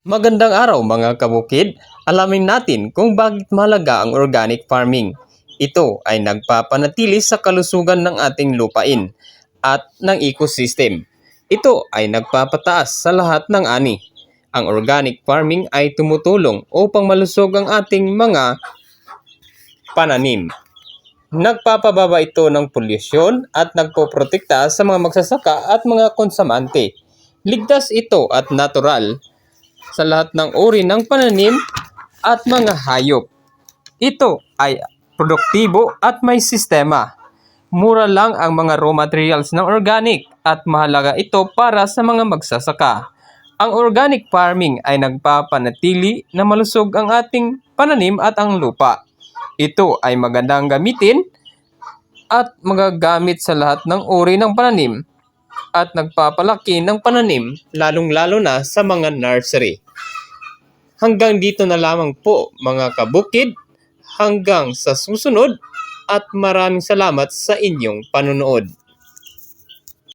Magandang araw mga kabukid. Alamin natin kung bakit mahalaga ang organic farming. Ito ay nagpapanatili sa kalusugan ng ating lupain at ng ecosystem. Ito ay nagpapataas sa lahat ng ani. Ang organic farming ay tumutulong upang malusog ang ating mga pananim. Nagpapababa ito ng polusyon at nagpoprotekta sa mga magsasaka at mga konsumante. Ligtas ito at natural sa lahat ng uri ng pananim at mga hayop. Ito ay produktibo at may sistema. Mura lang ang mga raw materials ng organic at mahalaga ito para sa mga magsasaka. Ang organic farming ay nagpapanatili na malusog ang ating pananim at ang lupa. Ito ay magandang gamitin at magagamit sa lahat ng uri ng pananim at nagpapalaki ng pananim lalong-lalo na sa mga nursery. Hanggang dito na lamang po mga kabukid, hanggang sa susunod at maraming salamat sa inyong panonood.